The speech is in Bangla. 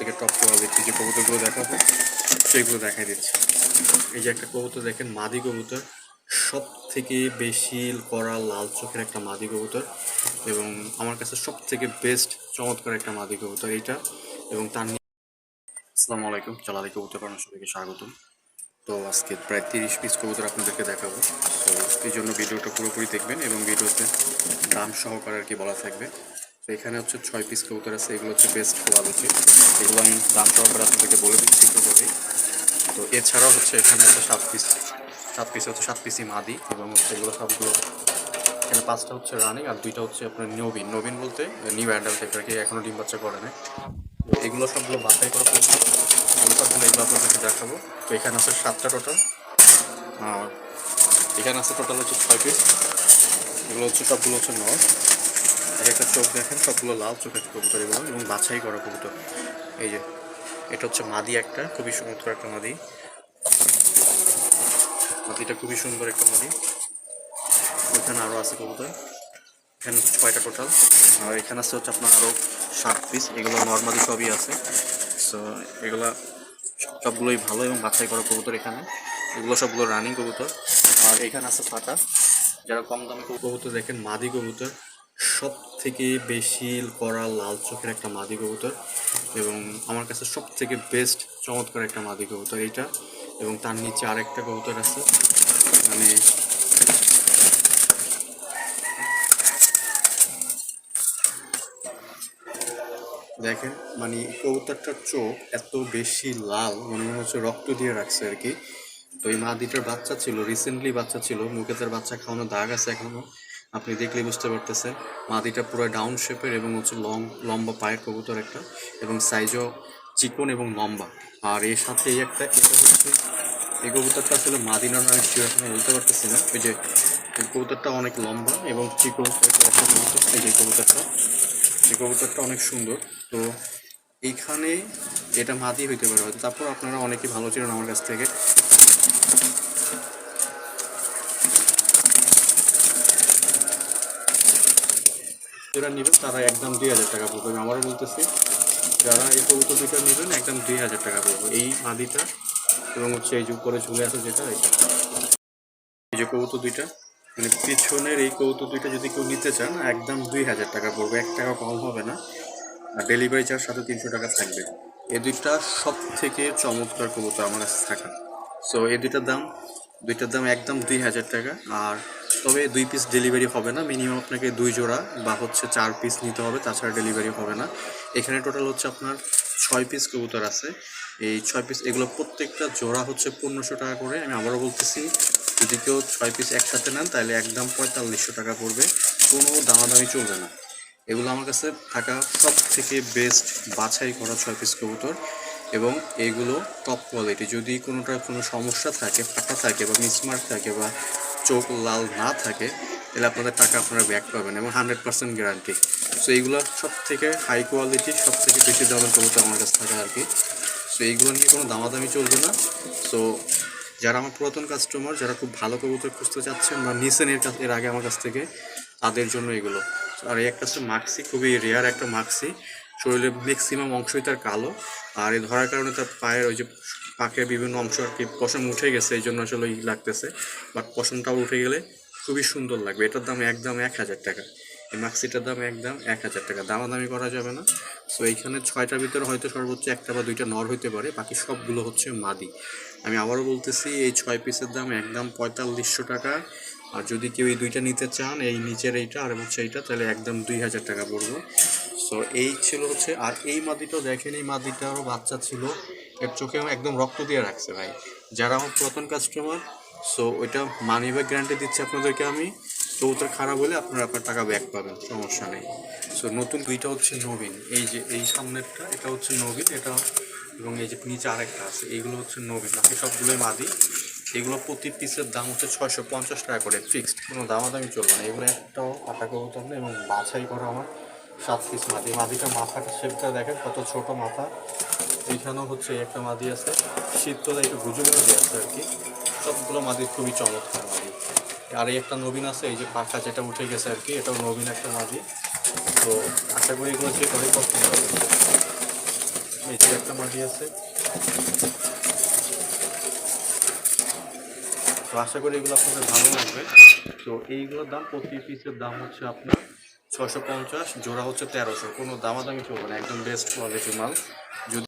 থেকে টপ কোয়ালিটি যে কবুতরগুলো দেখাবো সেইগুলো দেখাই দিচ্ছি। এই যে একটা কবুতর দেখেন, মাদি কবুতর, সব থেকে বেশি করা লাল চোখের একটা মাদি কবুতর এবং আমার কাছে সব থেকে বেস্ট চমৎকার একটা মাদি কবুতর এইটা। এবং তার আসসালামু আলাইকুম, জালালি কবুতর পালন সবাইকে স্বাগতম। তো আজকে প্রায় 30 পিস কবুতর আপনাদেরকে দেখাবো। তো এই জন্য ভিডিওটা পুরোপুরি দেখবেন এবং ভিডিওতে দাম সহকারে আর কি বলা থাকবে। তো এখানে হচ্ছে 6 পিস কবুতর আছে, এগুলো হচ্ছে বেস্ট কোয়ালিটি, এগুলো আমি দাম সহকারে আপনাদেরকে বলে দিচ্ছি একটু পরেই। তো এছাড়াও হচ্ছে এখানে আছে 7 পিস হচ্ছে 7 পিসই মাদি এবং হচ্ছে এগুলো সবগুলো, এখানে 5টা হচ্ছে রানিং আর 2টা হচ্ছে আপনার নবীন বলতে নিউ অ্যাডাল্ট টাইপের, কি এখনো ডিম বাচ্চা করে না। তো এগুলো সবগুলো বাছাই করা সবগুলো এগুলো আপনাদেরকে দেখাবো। তো এখানে আছে 7টা টোটাল, আর এখানে আছে টোটাল হচ্ছে 6 পিস। এগুলো হচ্ছে সবগুলো হচ্ছে নর, এক একটা চোখ দেখেন সবগুলো লাল চোখের কবুতর এগুলো এবং বাছাই করা কবুতর। এই যে এটা হচ্ছে মাদি, একটা খুবই চমৎকার একটা মাদিটা খুবই সুন্দর একটা মাদি। ওখানে আরও আছে কবুতর, এখানে হচ্ছে 6টা টোটাল, আর এখানে আছে হচ্ছে আপনার আরও 7 পিস। এগুলো নর্মালি সবই আছে। সো এগুলা সবগুলোই ভালো এবং বাছাই করা কবুতর এখানে, এগুলো সবগুলো রানিং কবুতর। আর এখানে আছে ফাটা, যারা কম দামে কবুতর দেখেন, মাদি কবুতর, সব থেকে বেশি করা লাল চোখের একটা মাদি কবুতর এবং আমার কাছে সব থেকে বেস্ট চমৎকার একটা মাদি কবুতর এইটা। এবং তার নিচে আরেকটা কবুতর আছে, মানে দেখেন, মানে কবুতরটার চোখ এত বেশি লাল, মনে হচ্ছে রক্ত দিয়ে রাখছে আর কি। তো এই মাদিটার বাচ্চা ছিল, রিসেন্টলি বাচ্চা ছিল, মুখে তার বাচ্চা খাওয়ানো দাগ আছে এখনো, আপনি দেখলেই বুঝতে পারতেছেন। মাদিটা পুরো ডাউন শেপের এবং হচ্ছে লম্বা পায়ের কবুতর একটা, এবং সাইজও চিকন এবং লম্বা। আর এর সাথে এটা হচ্ছে, এই কবুতরটা আসলে মাদি না আমি শিওর এখন বলতে পারতেছি না। ওই যে এই কবুতরটা অনেক লম্বা এবং চিকন টাইপের একটা কবুতর। এই কবুতরটা অনেক সুন্দর। তো এইখানে এটা মাদি হইতে পারে হয়তো, তারপর আপনারা অনেকে ভালো ছিলেন আমার কাছ থেকে। যারা নেবেন তারা একদম 2,000 টাকা পড়বে, আমি আবারও বলতেছি, যারা এই কবুতর দুইটা নেবেন একদম 2,000 টাকা পড়বে এই মাদিটা। এবং হচ্ছে এই যে উপরে ঝুলে আছে যেটা, এটা এই যে কবুতর দুইটা, মানে পিছনের এই কবুতর দুইটা যদি কেউ নিতে চান একদম 2,000 টাকা পড়বে, 1 টাকা কম হবে না। আর ডেলিভারি চার্জ সাথে 300 টাকা থাকবে। এই দুইটা সব থেকে চমৎকার কবুতর আমার কাছে থাকা। সো এই দুইটার দাম একদম 2,000 টাকা। আর তবে 2 পিস ডেলিভারি হবে না, মিনিমাম আপনাকে 2 জোড়া বা হচ্ছে 4 পিস নিতে হবে, তাছাড়া ডেলিভারি হবে না। এখানে টোটাল হচ্ছে আপনার 6 পিস কবুতর আছে। এই 6 পিস, এগুলো প্রত্যেকটা জোড়া হচ্ছে 1500 টাকা করে। আমি আবারও বলতেছি, যদি কেউ 6 পিস একসাথে নেন তাহলে একদম 4500 টাকা পড়বে, কোনো দামাদামি চলবে না। এগুলো আমার কাছে থাকা সব থেকে বেস্ট বাছাই করা 6 পিস কবুতর এবং এইগুলো টপ কোয়ালিটি। যদি কোনোটার কোনো সমস্যা থাকে, ফাটা থাকে বা মিসমার্ক থাকে বা চোখ লাল না থাকে, তাহলে আপনাদের টাকা আপনারা ব্যাক পাবেন এবং 100% গ্যারান্টি। সো এইগুলো সব থেকে হাই কোয়ালিটি, সব থেকে বেশি দামের কবুতর আমার কাছে থাকে আর কি। সো এইগুলো নিয়ে কোনো দামাদামি চলবে না। সো যারা আমার পুরাতন কাস্টমার, যারা খুব ভালো কবুতর খুঁজতে চাচ্ছেন বা নিছেন এর আগে আমার কাছ থেকে, তাদের জন্য এগুলো। আর এই একটা হচ্ছে মাক্সি, খুবই রেয়ার একটা মাক্সি, শরীরের ম্যাক্সিমাম অংশই তার কালো। আর এই ধরার কারণে তার পায়ের ওই যে পাকের বিভিন্ন অংশ আর কি পশম উঠে গেছে, এই জন্য আসলে লাগতেছে। বাট পশমটাও উঠে গেলে খুবই সুন্দর লাগবে। এটার দাম একদম 1,000 টাকা। এই মাক্সিটার দাম একদম 1,000 টাকা, দামাদামি করা যাবে না। সো এইখানে 6টার ভিতরে হয়তো সর্বোচ্চ 1টা বা 2টা নর হইতে পারে, বাকি সবগুলো হচ্ছে মাদি। আমি আবারও বলতেছি, এই 6 পিসের দাম একদম 4500 টাকা। আর যদি কেউ এই দুইটা নিতে চান, এই নিচের এইটা আর হচ্ছে এইটা, তাহলে একদম 2,000 টাকা পড়বে। সো এই ছিল হচ্ছে। আর এই মাদিটাও দেখেন, এই মাদিটারও বাচ্চা ছিল, এর চোখে একদম রক্ত দিয়ে রাখছে ভাই, যারা আমার পুরাতন কাস্টমার। সো ওইটা মানি ব্যাক গ্যারান্টি দিচ্ছি আপনাদেরকে আমি। কবুতর খারাপ হলে আপনার টাকা ব্যাক পাবেন, সমস্যা নেই। সো নতুন দুইটা হচ্ছে নবীন, এই যে এই সামনেরটা এটা হচ্ছে নবীন, এটা এবং এই যে নিচে আরেকটা আছে, এইগুলো হচ্ছে নবীন, বাকি সবগুলোই মাদি। এগুলো প্রতি পিসের দাম হচ্ছে 650 টাকা করে, ফিক্সড, কোনো দামাদামি চলবে না। এগুলো একটাও কাটা কবুতর নেই এবং বাছাই করা আমার 7 পিস মাদি। মাদিটা মাথাটা শেপটা দেখেন কত ছোট মাথা। এইখানেও হচ্ছে একটা মাদি আছে, শীতকালে একটু গুজুগুলো দিয়ে আছে আর কি। সবগুলো মাদি খুবই চমৎকার মাদি। আর এই একটা নবীন আছে, এই যে পাখা যেটা উঠে গেছে আর কি, এটাও নবীন একটা মাদি। তো আশা করি এগুলো যে করে পছন্দ হবে। এই যে একটা মাটি আছে। তো আশা করি এগুলো আপনাদের ভালো লাগবে। তো এইগুলোর দাম প্রতি পিসের দাম হচ্ছে আপনার 650, জোড়া হচ্ছে 1300। কোনো দামাদামি চলবে না, একদম বেস্ট কোয়ালিটির মাল। যদি